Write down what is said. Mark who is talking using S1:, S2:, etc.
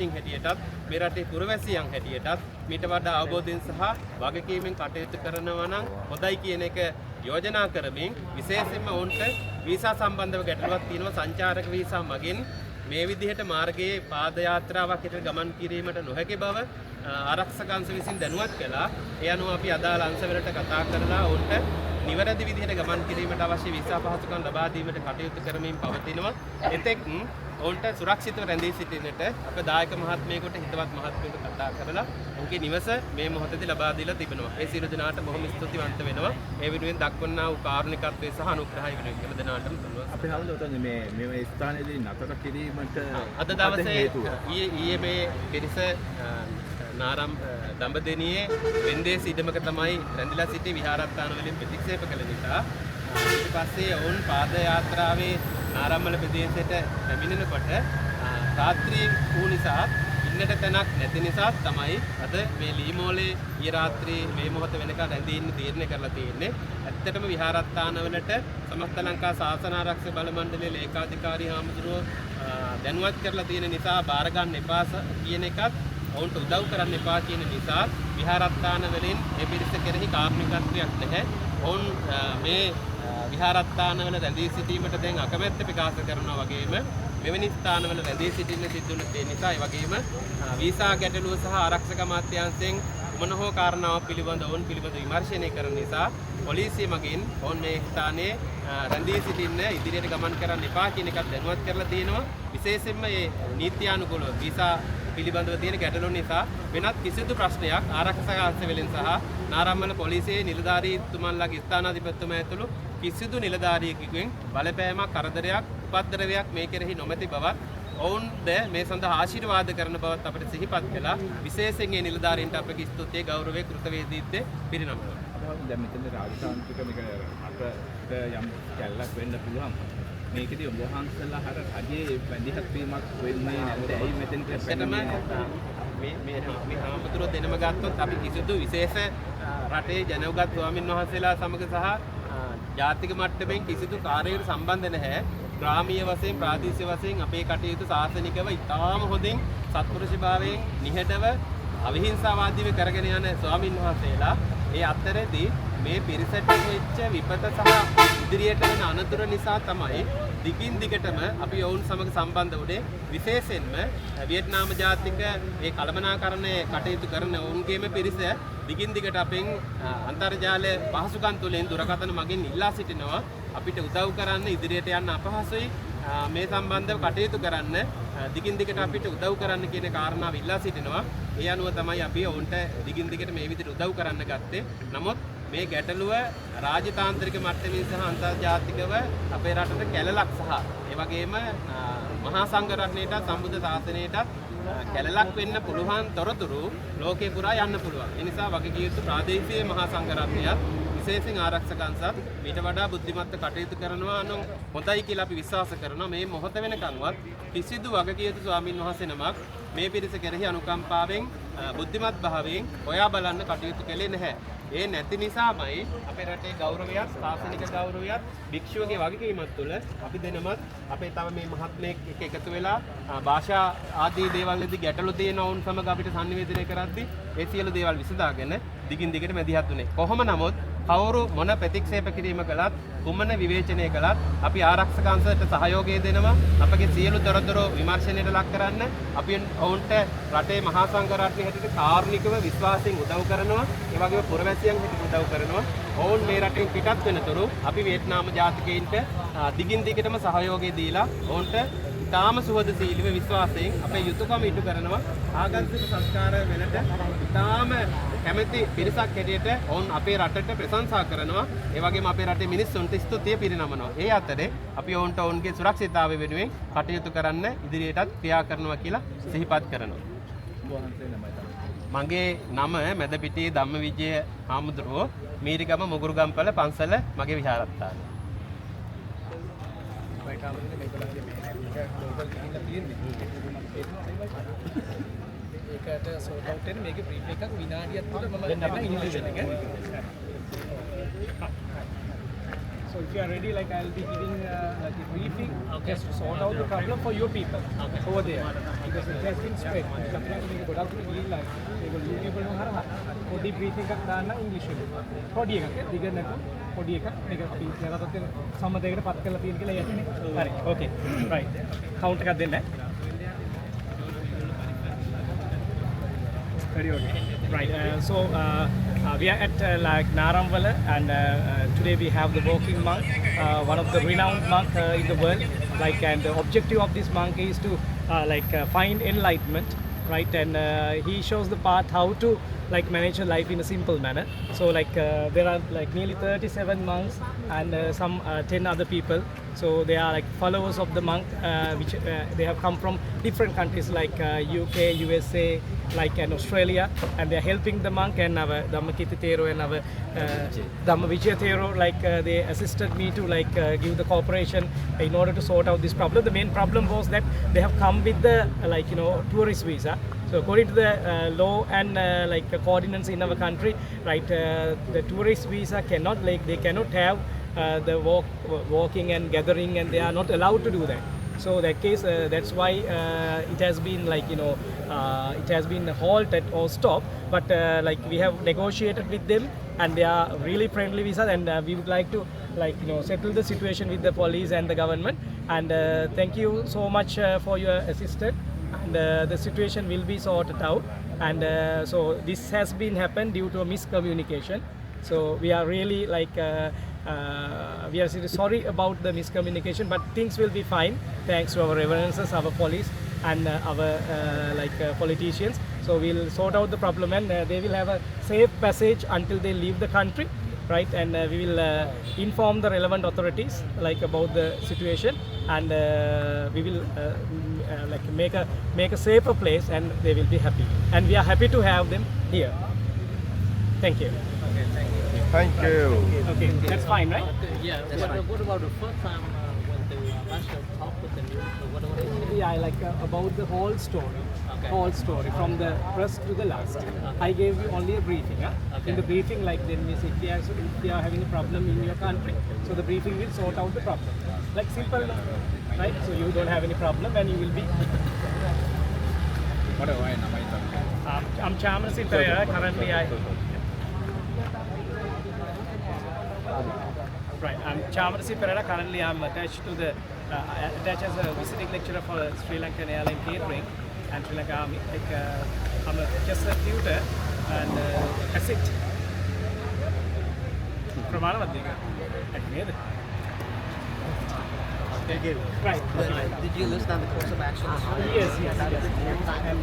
S1: හැටියටත් මේ රටේ පුරවැසියන් හැටියටත් මීට වඩා අවබෝධයෙන් සහ වගකීමෙන් කටයුතු කරනවා නම් හොඳයි කියන එක යෝජනා කරමින් විශේෂයෙන්ම ඔවුන්ට වීසා සම්බන්ධව ගැටලුවක් තියෙනවා සංචාරක වීසා මගින් මේ විදිහට මාර්ගයේ පාද යාත්‍රාවක් හිට ගමන් කිරීමට නොහැකි බව ආරක්ෂක අංශ විසින් දැනුවත් කළා. ඒ අනුව අපි අදාළ අංශවලට කතා කරලා ඔවුන්ට නිවැරදි විදිහට ගමන් කිරීමට අවශ්‍ය වීසා පහසුකම් ලබා දීමට කටයුතු කරමින් පවතිනවා. එතෙක් ඔවුන්ට සුරක්ෂිතව රැඳී සිටින්නට අප දායක මහත්මයෙකුට හිතවත් මහත්මයෙකුට කතා කරලා ඔවුන්ගේ නිවස මේ මොහොතේදී ලබා දීලා තිබෙනවා. ඒ සියලු දෙනාට බොහොම ස්තුතිවන්ත වෙනවා. ඒ වෙනුවෙන් දක්වනා වූ කාරුණිකත්වය සහ අනුග්‍රහය වෙනුවෙන් හැම දෙනාටම තුන්ව.
S2: අපි හවුද මේ ස්ථානයේදී නතර කිරීමට
S1: අද දවසේ ඊයේ මේ පිරිස නාරම් දඹදෙනියේ වෙන්දේසි ඉඩමක තමයි රැඳිලා සිටි විහාරස්ථාන වලින් ප්‍රතික්ෂේප කළ නිසා ඊට පස්සේ ඔවුන් පාද යාත්‍රාවේ නාරම්මල ප්‍රදේශයට පැමිණෙනකොට රාත්‍රී වූ නිසා ඉන්නට තැනක් නැති නිසා තමයි අද මේ ලීමෝලේ ඊ රාත්‍රී මේ මොහොත වෙනකන් රැඳී ඉන්න තීරණය කරලා තියෙන්නේ. ඇත්තටම විහාරස්ථානවලට සමස්ත ලංකා ශාසන ආරක්ෂක බල මණ්ඩලයේ ලේකාධිකාරී හාමුදුරුවෝ දැනුවත් කරලා තියෙන නිසා බාර ගන්න එපා කියන එකත් ඔවුන්ට උදව් කරන්න එපා කියන නිසා විහාරස්ථාන වලින් මේ පිරිස කෙරෙහි කාර්මිකත්වයක් නැහැ. ඔවුන් මේ විහාරස්ථානවල රැඳී සිටීමට දැන් අකමැත්ත ප්‍රකාශ කරනවා වගේම මෙවැනි ස්ථානවල රැඳී සිටින්න සිදු වෙන ඒ නිසා ඒ වගේම වීසා ගැටලුව සහ ආරක්ෂක අමාත්‍යාංශයෙන් මොන හෝ කාරණාවක් පිළිබඳ ඔවුන් පිළිබඳ විමර්ශනය කරන නිසා පොලිසිය මගින් ඔවුන් මේ ස්ථානයේ රැඳී සිටින්න ඉදිරියට ගමන් කරන්න එපා කියන එකත් දැනුවත් කරලා තියෙනවා. විශේෂයෙන්ම මේ නීත්‍යානුකූලව වීසා පිළිබඳව තියෙන ගැටලුව නිසා වෙනත් කිසිදු ප්‍රශ්නයක් ආරක්ෂක අංශ වලින් සහ නාරම්මල පොලිසියේ නිලධාරීතුමන්ලාගේ ස්ථානාධිපතිතුමා ඇතුළු කිසිදු නිලධාරියෙකුගෙන් බලපෑමක් කරදරයක් උපද්දරවයක් මේ කෙරෙහි නොමැති බවත් ඔවුන්ද මේ සඳහා ආශිර්වාද කරන බවත් අපිට සිහිපත් කළා. විශේෂයෙන් මේ නිලධාරීන්ට අපගේ ස්තුතිය ගෞරවය කෘතවේදීත්වය පිරිනමනවා.
S2: දැන් මෙතන රාජතාන්ත්‍රික මේක අට යම් කැලලක් වෙන්න පුළුවන්. මේකදී ඔබ වහන්සේලා හර රජයේ වැඳිහත් වීමක් වෙන්නේ නැද්ද? ඇයි මෙතෙන්ට
S1: මේ හාමුදුරුවෝ දෙනම ගත්තොත් අපි කිසිදු විශේෂ රටේ ජනගත ස්වාමින් වහන්සේලා සමග සහ ජාතික මට්ටමින් කිසිදු කාර්යයකට සම්බන්ධ නැහැ. ග්‍රාමීය වශයෙන් ප්‍රාදේශීය වශයෙන් අපේ කටයුතු සාසනිකව ඉතාම හොඳින් සත්පුරුෂභාවයෙන් නිහඬව අවිහිංසාවාදීව කරගෙන යන ස්වාමින් වහන්සේලා ඒ අතරේදී මේ පිරිසට වෙච්ච විපත සහ ඉදිරියට යන අනතුරු නිසා තමයි දිගින් දිගටම අපි ඔවුන් සමග සම්බන්ධ වුණේ. විශේෂයෙන්ම වියට්නාම ජාතික මේ කළමනාකරණය කටයුතු කරන ඔවුන්ගේම පිරිස දිගින් දිගට අපෙන් අන්තර්ජාල පහසුකම් තුළින් දුරකථන මගින් ඉල්ලා සිටිනවා අපිට උදව් කරන්න ඉදිරියට යන්න අපහසුයි මේ සම්බන්ධව කටයුතු කරන්න දිගින් දිගට අපිට උදව් කරන්න කියන කාරණාව ඉල්ලා සිටිනවා. ඒ අනුව තමයි අපි ඔවුන්ට දිගින් දිගට මේ විදිහට උදව් කරන්න ගත්තේ. නමුත් මේ ගැටලුව රාජතාන්ත්‍රික මට්ටමින් සහ අන්තර්ජාතිකව අපේ රටට කැලලක් සහ ඒ වගේම මහා සංඝරත්නයට සම්බුද්ධ ශාසනයටත් කැලලක් වෙන්න පුළුවන් තොරතුරු ලෝකේ පුරා යන්න පුළුවන්. ඒ නිසා වගකීම් යුතු ප්‍රාදේශීය මහා සංඝරත්නයත් විශේෂයෙන් ආරක්ෂක අංශත් ඊට වඩා බුද්ධිමත්ව කටයුතු කරනවා නම් හොඳයි කියලා අපි විශ්වාස කරනවා. මේ මොහොත වෙනකන්වත් කිසිදු වගකීම් යුතු ස්වාමින් වහන්සේ නමක් මේ පිරිස කෙරෙහි අනුකම්පාවෙන් බුද්ධිමත් භාවයෙන් හොයා බලන්න කටයුතු කළේ නැහැ. ඒ නැති නිසාමයි අපේ රටේ ගෞරවයත් ශාසනික ගෞරවයත් භික්ෂුවගේ වගකීමත් තුළ අපි දෙනමත් අපේ තව මේ මහත්මයෙක් එක එකතු වෙලා භාෂා ආදී දේවල් වලදී ගැටලු තියෙන වුන් සමග අපිට sannivedanaya කරද්දී ඒ සියලු දේවල් විසඳාගෙන දිගින් දිගට මැදිහත් වුණේ. කොහොම නමුත් කවුරු මොන ප්‍රතික්ෂේප කිරීම කළත් කුමන විවේචනය කළත් අපි ආරක්ෂක අංශයට සහයෝගය දෙනවා. අපගේ සියලු තොරතුරු විමර්ශනයට ලක් කරන්න අපි ඔවුන්ට රටේ මහා සංඝරත්නය හැටියට කාරුණිකව විශ්වාසයෙන් උදව් කරනවා. ඒ වගේම පුරවැසියන් හැටියට උදව් කරනවා. ඔවුන් මේ රටෙන් පිටත් වෙනතුරු අපි වියට්නාම ජාතිකයින්ට දිගින් දිගටම සහයෝගය දීලා ඔවුන්ට ඉතාම සුහදශීලීව විශ්වාසයෙන් අපේ යුතුයකම ඉටු කරනවා. ආගන්තුක සංස්කාර වෙලට ඉතාම කැමැති පිරිසක් හැටියට ඔවුන් අපේ රටට ප්‍රශංසා කරනවා. ඒ වගේම අපේ රටේ මිනිස්සුන්ට ස්තුතිය පිරිනමනවා. ඒ අතරේ අපි ඔවුන්ට ඔවුන්ගේ සුරක්ෂිතතාවය වෙනුවෙන් කටයුතු කරන්න ඉදිරියටත් ක්‍රියා කරනවා කියලා සිහිපත් කරනවා. මගේ නම මැදපිටියේ ධම්මවිජය හාමුදුරුවෝ මීරිගම මුගුරුගම්පල පන්සල මගේ විහාරස්ථානය.
S3: ඒකට සෝට් අවුට් වෙන මේකේ බ්‍රීෆ් එකක් විනාඩියක් තුළ මම දෙන්න ඉන්ෆෝමේෂන් එක So if you are ready, like I'll be giving like a briefing just to sort out the problem for your people over there. Because it has been spread. මේක ගොඩක් දුර ගිහිල්ලා ඒගොල්ලෝ YouTube වල හරහා පොඩි briefing එකක් දාන්න ඉංග්‍රීසි වලින්. පොඩි එකක් දිග නැතු පොඩි එකක් මේක අපි යනකොට සම්මතයකට පත් කරලා තියෙන කියලා යන්නේ. හරි. Okay. Right. Count එකක් දෙන්න. Very okay. Right. We are at like Naramvala, and today we have the walking monk, one of the renowned monk in the world. Like, and the objective of this monk is to find enlightenment, right? And he shows the path how to like manage your life in a simple manner. So there are like nearly 37 monks and some 10 other people. So they are like followers of the monk, which they have come from different countries like UK, USA, like and Australia, and they are helping the monk and our Dhammakita Thero and our Dhammavijaya Thero. Like they assisted me to like give the cooperation in order to sort out this problem. The main problem was that they have come with the tourist visa. So according to the law and coordinates in our country, right, the tourist visa cannot they cannot have the walking and gathering, and they are not allowed to do that. So that case, that's why it has been it has been halted or stopped. But we have negotiated with them, and they are really friendly with us, and we would like to settle the situation with the police and the government. And thank you so much for your assistance. And the situation will be sorted out. And so this has been happened due to a miscommunication. So we are really we are sorry about the miscommunication, but things will be fine thanks to our reverences, our police, and our politicians. So we'll sort out the problem, and they will have a safe passage until they leave the country, right? And we will inform the relevant authorities about the situation, and we will make a safer place, and they will be happy. And we are happy to have them here. Thank you.
S4: Thank you.
S3: Okay, that's fine, right?
S5: Yeah, what about the first time when the master talked with them? What was it?
S3: Yeah, about the whole story.
S5: Okay.
S3: Whole story from the first to the last. I gave you only a briefing.
S5: Okay.
S3: In the briefing, then we say if they are having a problem in your country, so the briefing will sort out the problem. Like simple, right? So you don't have any problem, and you will be.
S2: What do I know?
S3: I'm Chamanasi Pereira. Currently, I'm Chamanasi Pereira. Currently, I'm attached to the attached as a visiting lecturer for Sri Lankan Airline Catering and Sri Lanka Army. I'm just a tutor and asset. Right.
S5: Did you list down the course of action?
S3: Yes. And